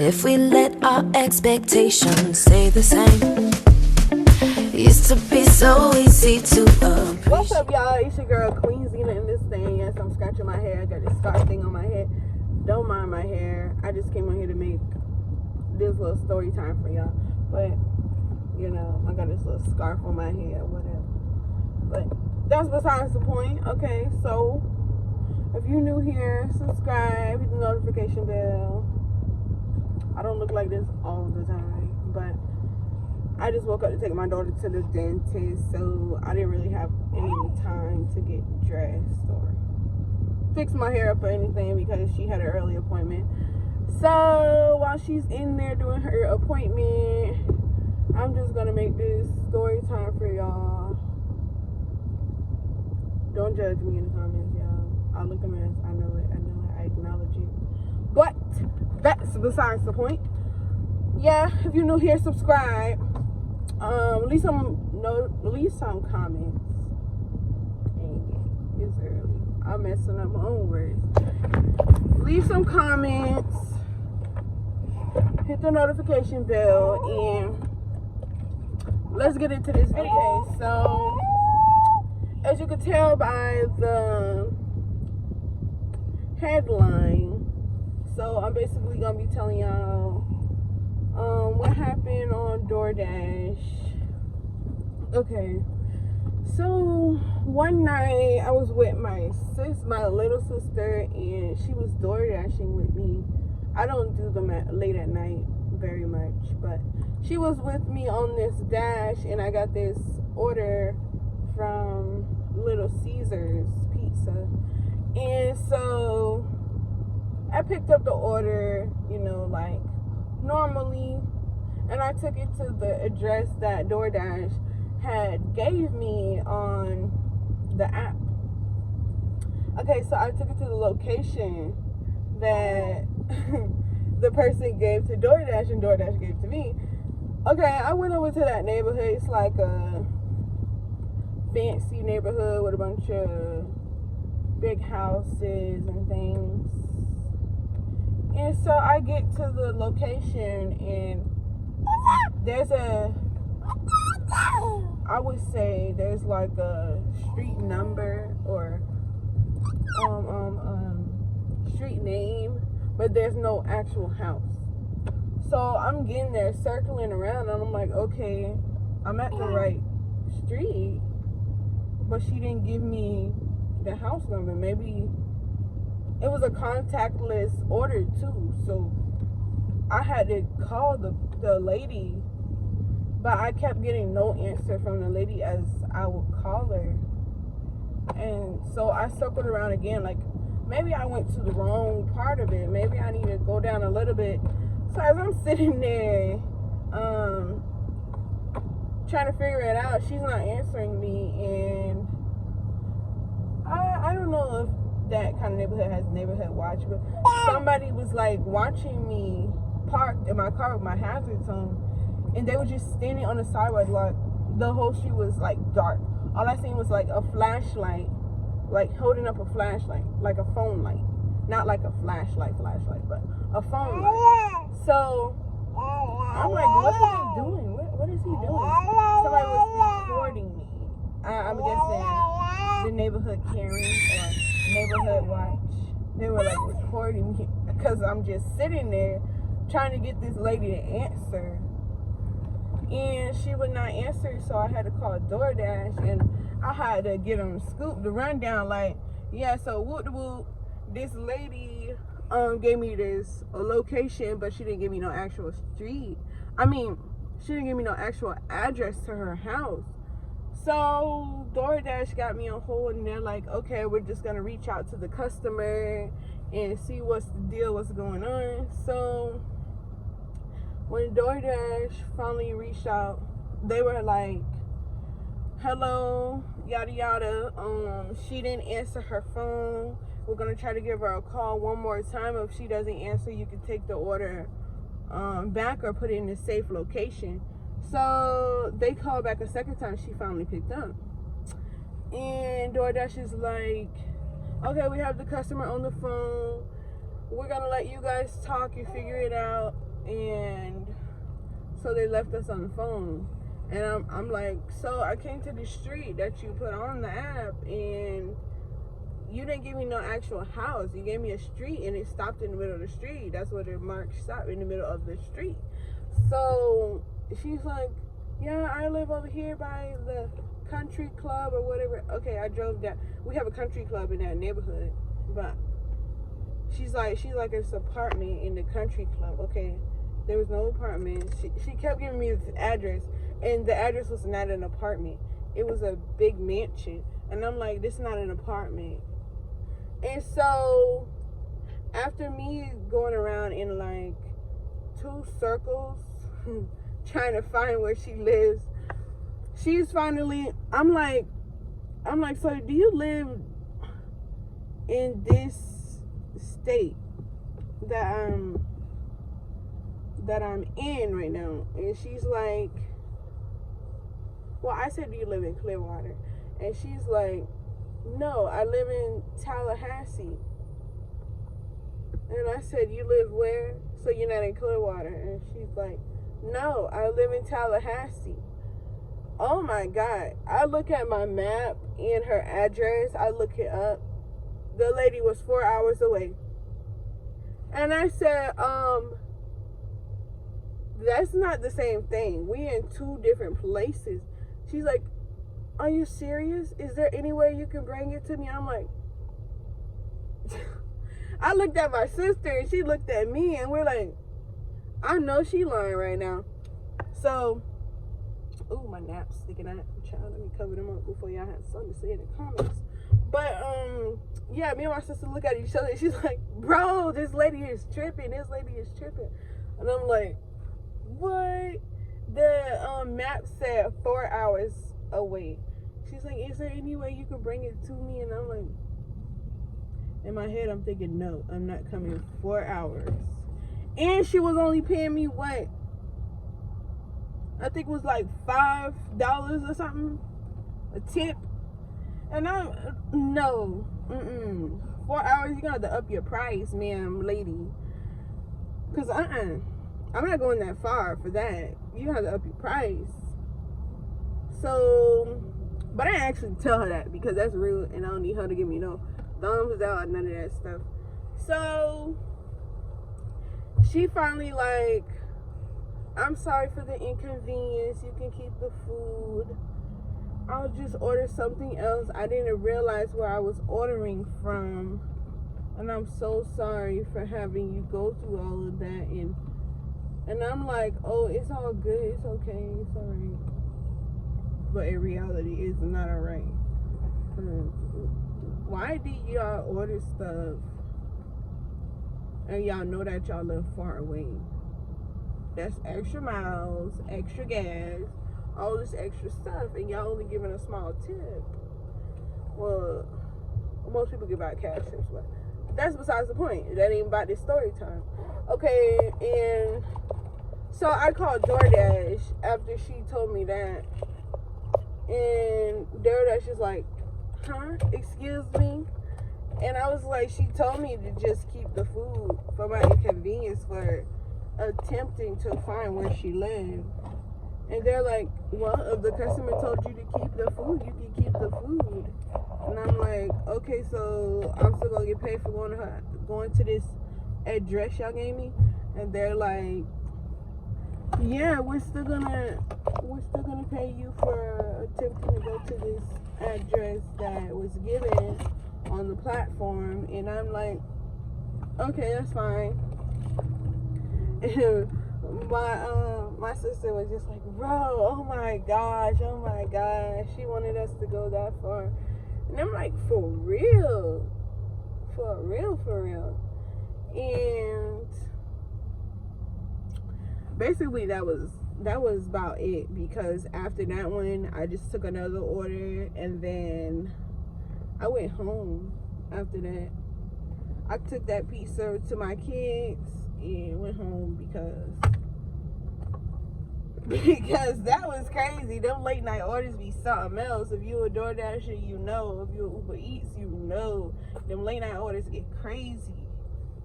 if we let our expectations stay the same? Used to be so easy to appreciate. What's up, y'all? It's your girl Queen Zena in this thing. Yes, I'm scratching my hair. I got this scarf thing on my head. Don't mind my hair. I just came on here to make this little story time for y'all. But, you know, I got this little scarf on my head, whatever. But that's besides the point. Okay, so if you're new here, subscribe, hit the notification bell. I don't look like this all the time, but I just woke up to take my daughter to the dentist, so I didn't really have any time to get dressed or fix my hair up or anything because she had an early appointment. So while she's in there doing her appointment, I'm just gonna make this story time for y'all. Don't judge me in the comments, y'all. I look a mess. I know it. I acknowledge it. But that's besides the point. Yeah, if you're new here, subscribe. Leave some comments. Dang it, it's early. I'm messing up my own words. Leave some comments. Hit the notification bell, and let's get into this video. So, as you can tell by the headline, so I'm basically gonna be telling y'all what happened on Doordash. Okay, so one night I was with my little sister, and she was door dashing with me. I don't do them late at night very much, but she was with me on this dash, and I got this order from Little Caesars Pizza, and so I picked up the order, you know, like normally, and I took it to the address that Doordash had gave me on the app. Okay, so I took it to the location that the person gave to Doordash and Doordash gave to me. Okay, I went over to that neighborhood. It's like a fancy neighborhood with a bunch of big houses and things. And so I get to the location, and there's I would say there's like a street number or street name, but there's no actual house. So I'm getting there circling around, and I'm like, okay, I'm at the right street, but she didn't give me the house number. Maybe it was a contactless order too, so I had to call the lady, but I kept getting no answer from the lady as I would call her. And so I circled around again, like maybe I went to the wrong part of it. Maybe I need to go down a little bit. So as I'm sitting there trying to figure it out, she's not answering me, and I don't know if that kind of neighborhood has neighborhood watch, but somebody was like watching me parked in my car with my hazards on, and they were just standing on the sidewalk. Like the whole street was like dark. All I seen was like a flashlight, like holding up a flashlight, like a phone light, not like a flashlight, but a phone light. So I'm like, what is he doing? What is he doing? Somebody was recording me. I'm guessing the neighborhood Karen or neighborhood watch. They were like recording me because I'm just sitting there trying to get this lady to answer, and she would not answer. So I had to call DoorDash, and I had to give them the rundown. Like, yeah, so whoop, this lady gave me this location, but she didn't give me no actual street. I mean, she didn't give me no actual address to her house. So DoorDash got me on hold, and they're like, okay, we're just gonna reach out to the customer and see what's the deal, what's going on. So when DoorDash finally reached out, they were like, hello, yada yada. She didn't answer her phone. We're gonna try to give her a call one more time. If she doesn't answer, you can take the order back or put it in a safe location. So they called back a second time. She finally picked up, and DoorDash is like, okay, we have the customer on the phone. We're gonna let you guys talk and figure it out, And so they left us on the phone. And I'm like, so I came to the street that you put on the app, and you didn't give me no actual house. You gave me a street, and it stopped in the middle of the street. That's where the mark stopped, in the middle of the street. So she's like, yeah, I live over here by the country club or whatever. Okay, I drove down. We have a country club in that neighborhood, but she's like it's an apartment in the country club. Okay, there was no apartment. She kept giving me this address, and the address was not an apartment. It was a big mansion, and I'm like, this is not an apartment. And so after me going around in like 2 circles trying to find where she lives, she's finally, I'm like, so do you live in this state that I'm in right now? And she's like, well, I said, do you live in Clearwater? And she's like, no, I live in Tallahassee. And I said, you live where? So you're not in Clearwater? And she's like, no, I live in Tallahassee. Oh my God. I look at my map and her address. I look it up. The lady was 4 hours away. And I said, that's not the same thing. We in 2 different places. She's like, are you serious? Is there any way you can bring it to me? I'm like, I looked at my sister and she looked at me, and we're like, I know she lying right now. So, ooh, my nap's sticking out. Child, let me cover them up before y'all have something to say in the comments. But, yeah, me and my sister look at each other and she's like, bro, this lady is tripping. This lady is tripping. And I'm like, what? The map said 4 hours away. She's like, is there any way you can bring it to me? And I'm like, in my head, I'm thinking, no, I'm not coming 4 hours. And she was only paying me what? I think it was like $5 or something, a tip. And I'm, no, 4 hours, you're gonna have to up your price, ma'am, lady. Cause I'm not going that far for that. You have to up your price. So, but I didn't actually tell her that because that's rude, and I don't need her to give me no thumbs out, none of that stuff. So she finally like, I'm sorry for the inconvenience. You can keep the food. I'll just order something else. I didn't realize where I was ordering from, and I'm so sorry for having you go through all of that. And I'm like, oh, it's all good. It's okay. It's all right. But in reality, it's not all right. Why did y'all order stuff and y'all know that y'all live far away? That's extra miles, extra gas, all this extra stuff, and y'all only giving a small tip. Well, most people give out cash tips, but that's besides the point. That ain't about this story time. Okay, and so I called Doordash after she told me that, and Doordash is like, huh? Excuse me? And I was like, she told me to just keep the food for my inconvenience for attempting to find where she lived. And they're like, well, if the customer told you to keep the food, you can keep the food. And I'm like, okay, so I'm still gonna get paid for going to this address y'all gave me? And they're like, yeah, we're still gonna pay you for attempting to go to this address that was given on the platform. And I'm like, okay, that's fine. And my sister was just like, bro, oh my gosh, she wanted us to go that far. And I'm like, for real. And basically that was about it, because after that one I just took another order, and then I went home after that. I took that pizza to my kids and went home because that was crazy. Them late night orders be something else. If you a DoorDasher, you know. If you Uber Eats, you know. Them late night orders get crazy.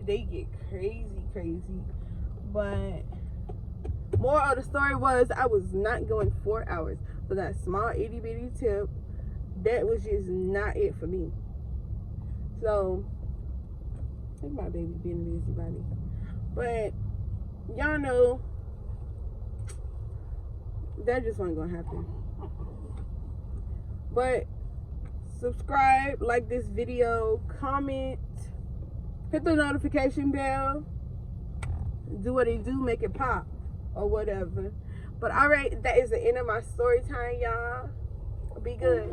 They get crazy. But more of the story was I was not going 4 hours for that small itty bitty tip. That was just not it for me. So I think my baby being a busybody. But y'all know that just wasn't gonna happen. But subscribe, like this video, comment, hit the notification bell, do what it do, make it pop or whatever. But all right, that is the end of my story time, y'all. Be good.